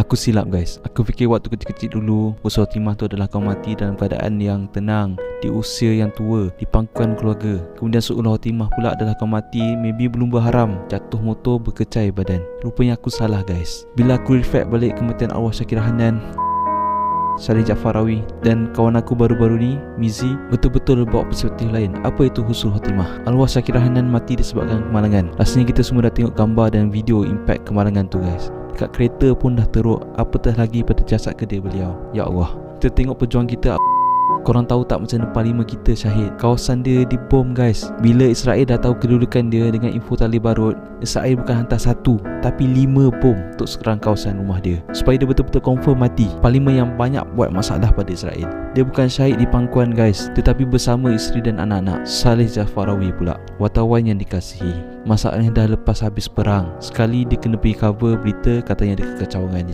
Aku silap guys. Aku fikir waktu kecil-kecil dulu Husnul Khotimah tu adalah kau mati dalam keadaan yang tenang, di usia yang tua, di pangkuan keluarga. Kemudian Su'ul Khotimah pula adalah kau mati maybe berlumba haram, jatuh motor, berkecai badan. Rupanya aku salah guys. Bila aku reflect balik kematian arwah Syakirah Hanan, Saleh Jafarawi dan kawan aku baru-baru ni, Mizi, betul-betul bawa perspektif lain. Apa itu Husnul Khotimah? Arwah Syakirah Hanan mati disebabkan kemalangan. Rasanya kita semua dah tengok gambar dan video impact kemalangan tu guys. Dekat kereta pun dah teruk, apatah lagi pada jasad kedua beliau. Ya Allah, kita tengok perjuangan kita. Korang tahu tak macam mana parlimen kita syahid? Kawasan dia dibom guys. Bila Israel dah tahu kedudukan dia dengan info tali barut, Israel bukan hantar 1 tapi 5 bom untuk serang kawasan rumah dia, supaya dia betul-betul confirm mati. Parlimen yang banyak buat masalah pada Israel. Dia bukan syahid di pangkuan guys, tetapi bersama isteri dan anak-anak. Saleh Jafarawi pula, wartawan yang dikasihi, masalahnya dah lepas habis perang. Sekali dia kena pergi cover berita, katanya ada kekacauan.